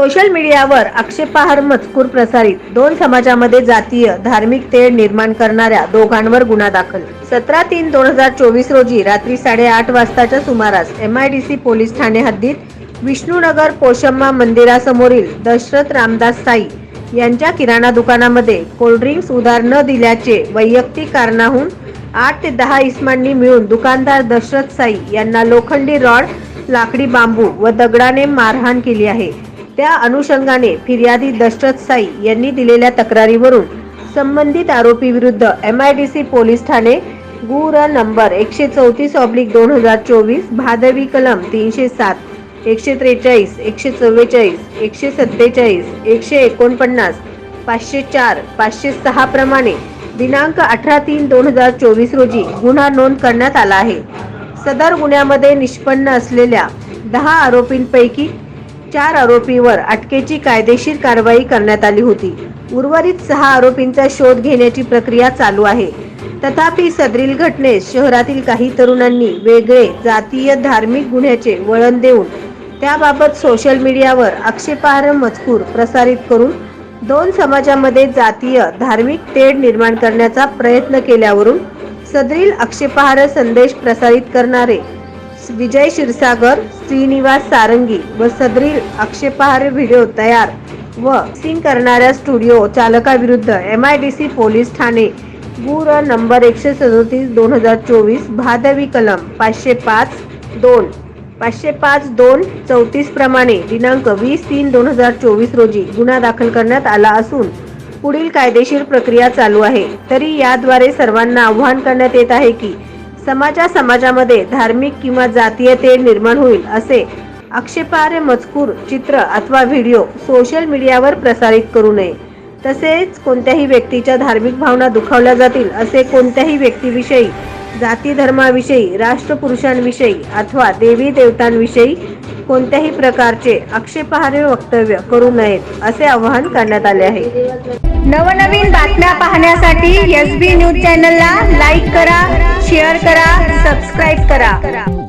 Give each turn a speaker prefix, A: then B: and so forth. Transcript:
A: Social मीडियावर आक्षेपार्ह मजकूर प्रसारित, दोन समाजामध्ये जातीय धार्मिक तेढ निर्माण करणाऱ्या दोघांवर गुन्हा दाखल। 17/3/2024 रोजी रात्री 8:30 वाजताच्या सुमारास MIDC पोलीस ठाणे हद्दीत विष्णुनगर पोशम्मा मंदिरासमोरील दशरथ रामदास साई यांच्या किराणा दुकानामध्ये कोल्ड्रिंक्स उधार न दिल्याचे वैयक्तिक कारणाहून 8 ते 10 इसमांनी मिळून दुकानदार दशरथ साई यांना लोखंडी रॉड, लाकडी बांबू व दगडाने मारहाण केली आहे। त्या अनुषंगाने फिर्यादी दशरथ साई यांनी दिलेल्या तक्रारीवरून संबंधित आरोपी विरुद्ध MIDC पोलीस ठाणे गुर नंबर 134/2024 भादवी कलम 307, 143, 144, 147, 149, 504, 506 प्रमाणे दिनांक 18/3/2024 रोजी गुन्हा नोंद करण्यात आला आहे। सदर गुन्ह्यामध्ये निष्पन्न असलेल्या 10 आरोपींपैकी 4 आरोपींवर अटकेची कायदेशीर कारवाई करण्यात आली होती। उर्वरित 6 आरोपींचा शोध घेण्याची प्रक्रिया चालू आहे। तथापि सदरील घटनेस शहरातील काही तरुणांनी वेगळे जातीय धार्मिक गुन्ह्याचे वळण देऊन त्याबाबत सोशल मीडियावर आक्षेपार्ह मजकूर प्रसारित करून दोन समाजामध्ये जातीय धार्मिक तेढ निर्माण करण्याचा प्रयत्न केल्यावरून सदरील आक्षेपार्ह संदेश प्रसारित करणारे विजय क्षीरसागर, श्रीनिवास सारंगी व सदरील आक्षेपार्ह व्हिडिओ तयार व मिक्सिंग करणाऱ्या स्टुडिओ चालकाविरुद्ध MIDC पोलीस ठाणे गुर नंबर 137/2024 भादवी कलम 505(2), 505(2)34 प्रमाणे दिनांक 20/3/2024 रोजी गुन्हा दाखल करण्यात आला असून पुढील कायदेशीर प्रक्रिया चालू आहे। तरी याद्वारे सर्वांना आवाहन करण्यात येत आहे की समाजामध्ये धार्मिक किंवा जातीय तेढ निर्माण होईल असे आक्षेपार्ह मजकूर, चित्र अथवा व्हिडिओ सोशल मीडियावर प्रसारित करू नये। तसेच कोणत्याही व्यक्तीच्या धार्मिक भावना दुखावल्या जातील असे कोणत्याही व्यक्तीविषयी, जाती धर्माविषयी, राष्ट्रपुरुषांविषयी अथवा देवी देवतांविषयी कोणत्याही प्रकारचे आक्षेपार्ह वक्तव्य करू नयेत असे आवाहन करण्यात आले आहे।
B: नवनवीन बातम्या पाहण्यासाठी SB न्यूज चॅनलला लाईक करा, शेअर करा, सबस्क्राईब करा।